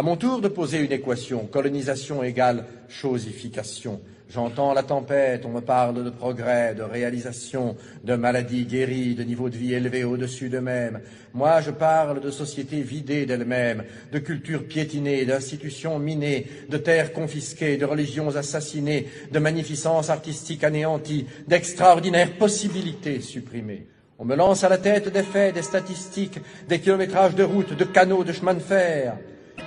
À mon tour de poser une équation, colonisation égale chosification. J'entends la tempête, on me parle de progrès, de réalisation, de maladies guéries, de niveau de vie élevé au-dessus d'eux-mêmes. Moi, je parle de sociétés vidées d'elles-mêmes, de cultures piétinées, d'institutions minées, de terres confisquées, de religions assassinées, de magnificence artistique anéantie, d'extraordinaires possibilités supprimées. On me lance à la tête des faits, des statistiques, des kilométrages de routes, de canaux, de chemins de fer.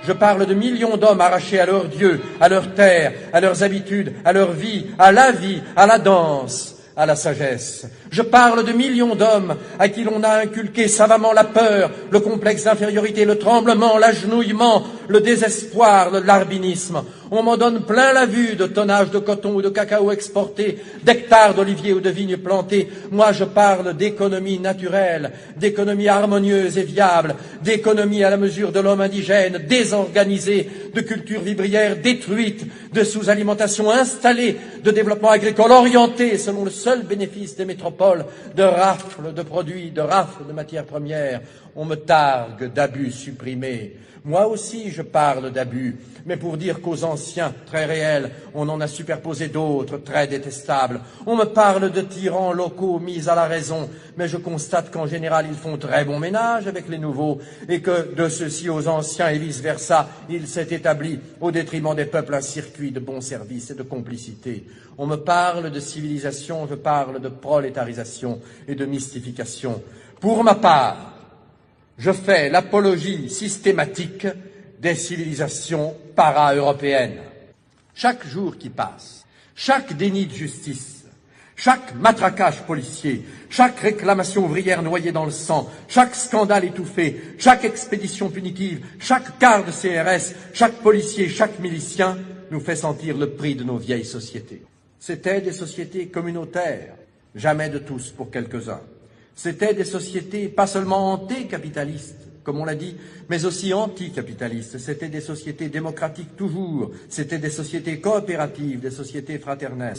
Je parle de millions d'hommes arrachés à leur Dieu, à leur terre, à leurs habitudes, à leur vie, à la danse, à la sagesse. Je parle de millions d'hommes à qui l'on a inculqué savamment la peur, le complexe d'infériorité, le tremblement, l'agenouillement, le désespoir, le larbinisme. On m'en donne plein la vue de tonnages de coton ou de cacao exportés, d'hectares d'oliviers ou de vignes plantées. Moi, je parle d'économie naturelle, d'économie harmonieuse et viable, d'économie à la mesure de l'homme indigène, désorganisée, de culture vivrière détruite, de sous-alimentation installée, de développement agricole orienté selon le seul bénéfice des métropoles, de rafles de produits, de rafles de matières premières. On me targue d'abus supprimés. Moi aussi, je parle d'abus, mais pour dire qu'aux anciens, très réels, on en a superposé d'autres, très détestables. On me parle de tyrans locaux mis à la raison, mais je constate qu'en général, ils font très bon ménage avec les nouveaux, et que de ceux-ci aux anciens et vice-versa, il s'est établi, au détriment des peuples, un circuit de bons services et de complicité. On me parle de civilisation, je parle de prolétarisation et de mystification. Pour ma part, je fais l'apologie systématique des civilisations para-européennes. Chaque jour qui passe, chaque déni de justice, chaque matraquage policier, chaque réclamation ouvrière noyée dans le sang, chaque scandale étouffé, chaque expédition punitive, chaque quart de CRS, chaque policier, chaque milicien nous fait sentir le prix de nos vieilles sociétés. C'étaient des sociétés communautaires, jamais de tous pour quelques-uns. C'étaient des sociétés pas seulement antécapitalistes, comme on l'a dit, mais aussi anticapitalistes. C'étaient des sociétés démocratiques toujours. C'étaient des sociétés coopératives, des sociétés fraternelles.